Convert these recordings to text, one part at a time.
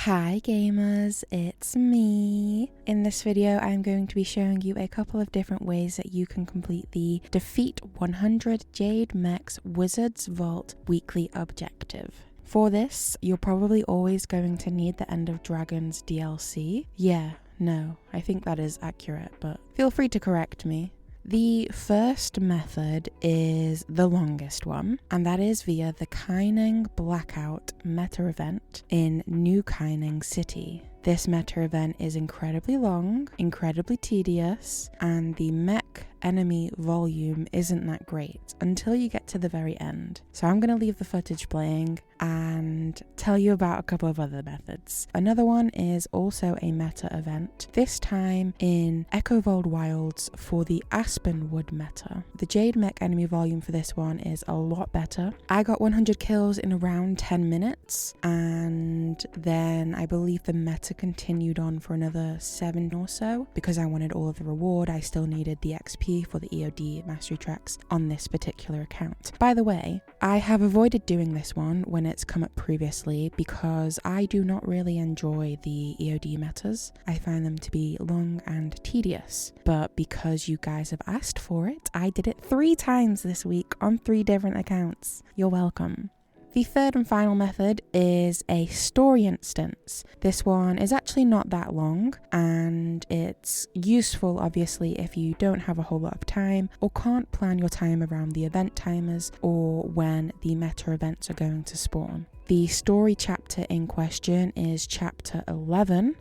Hi gamers, it's me. In this video I'm going to be showing you a couple of different ways that you can complete the Defeat 100 Jade MECHS Wizards Vault weekly objective. For this, you're probably always going to need the End of Dragons DLC. I think that is accurate, but feel free to correct me. The first method is the longest one, and that is via the Kaineng Blackout meta event in New Kaineng City. This meta event is incredibly long, incredibly tedious, and the mech enemy volume isn't that great until you get to the very end. So I'm going to leave the footage playing and tell you about a couple of other methods. Another one is also a meta event, this time in Echovold Wilds for the Aspenwood meta. The Jade mech enemy volume for this one is a lot better. I got 100 kills in around 10 minutes, and then I believe the meta continued on for another 7 or so because I wanted all of the reward. I still needed the XP for the EOD mastery tracks on this particular account. By the way, I have avoided doing this one when it's come up previously because I do not really enjoy the EOD metas. I find them to be long and tedious, but because you guys have asked for it, I did it 3 times this week on 3 different accounts. You're welcome. The third and final method is a story instance. This one is actually not that long, and it's useful obviously if you don't have a whole lot of time or can't plan your time around the event timers or when the meta events are going to spawn. The story chapter in question is chapter 11.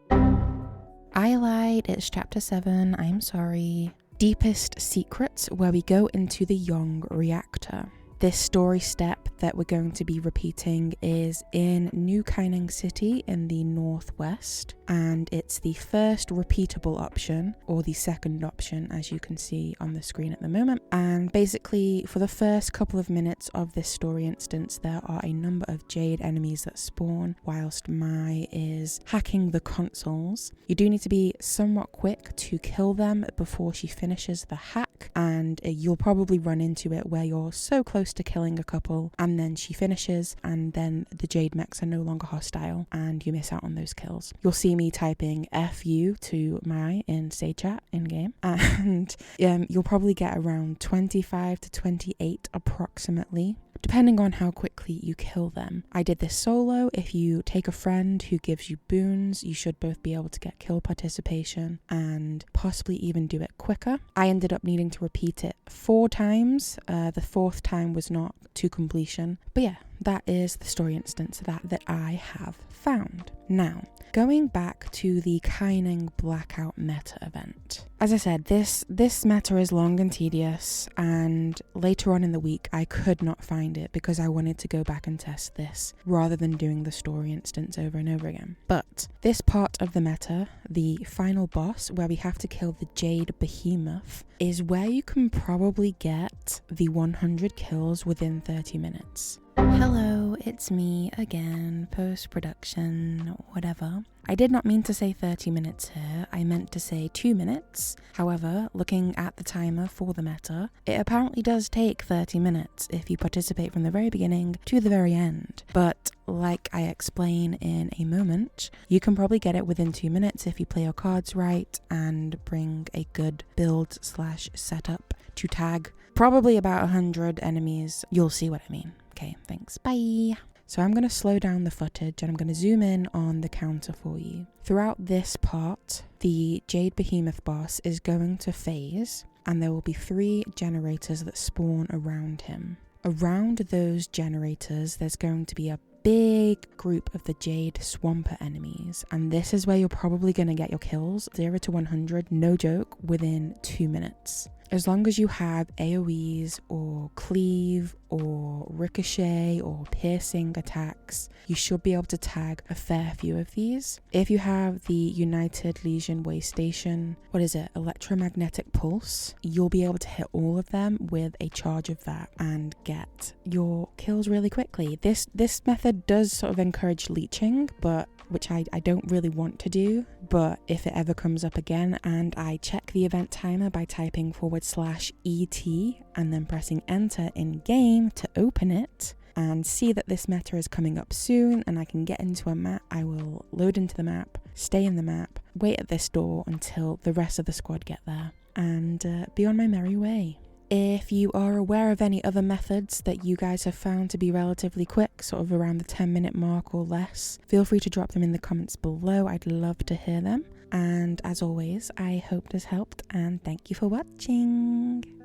I lied, it's chapter 7, I'm sorry. Deepest Secrets, where we go into the Young Reactor. This story step that we're going to be repeating is in New Kaineng City in the northwest, and it's the first repeatable option, or the second option as you can see on the screen at the moment. And basically for the first couple of minutes of this story instance there are a number of Jade enemies that spawn whilst Mai is hacking the consoles. You do need to be somewhat quick to kill them before she finishes the hack, and you'll probably run into it where you're so close to killing a couple and then she finishes and then the Jade mechs are no longer hostile and you miss out on those kills. You'll see me typing FU to Mai in stage chat in game, and you'll probably get around 25 to 28 approximately, depending on how quickly you kill them. I did this solo. If you take a friend who gives you boons, you should both be able to get kill participation and possibly even do it quicker. I ended up needing to repeat it 4 times. The 4th time was not to completion. But yeah, that is the story instance that I have found. Now, going back to the Kaineng Blackout meta event. As I said, this meta is long and tedious, and later on in the week I could not find it because I wanted to go back and test this rather than doing the story instance over and over again. But this part of the meta, the final boss where we have to kill the Jade Behemoth, is where you can probably get the 100 kills within 30 minutes. Hello, it's me again, post-production, whatever. I did not mean to say 30 minutes here, I meant to say 2 minutes. However, looking at the timer for the meta, it apparently does take 30 minutes if you participate from the very beginning to the very end. But like I explain in a moment, you can probably get it within 2 minutes if you play your cards right and bring a good build/setup to tag probably about 100 enemies. You'll see what I mean. Okay, thanks, bye. So I'm going to slow down the footage and I'm going to zoom in on the counter for you. Throughout this part, the Jade Behemoth boss is going to phase, and there will be 3 generators that spawn around him. Around those generators, there's going to be a big group of the Jade Swamper enemies, and this is where you're probably going to get your kills 0 to 100, no joke, within 2 minutes. As long as you have AoEs or cleave or ricochet or piercing attacks, you should be able to tag a fair few of these. If you have the United Legion Way Station, electromagnetic pulse, you'll be able to hit all of them with a charge of that and get your kills really quickly. This method does sort of encourage leeching, but which I don't really want to do, but if it ever comes up again and I check the event timer by typing /ET and then pressing enter in game to open it, and see that this meta is coming up soon and I can get into a map, I will load into the map, stay in the map, wait at this door until the rest of the squad get there, and be on my merry way. If you are aware of any other methods that you guys have found to be relatively quick, sort of around the 10-minute mark or less, feel free to drop them in the comments below. I'd love to hear them. And as always, I hope this helped, and thank you for watching.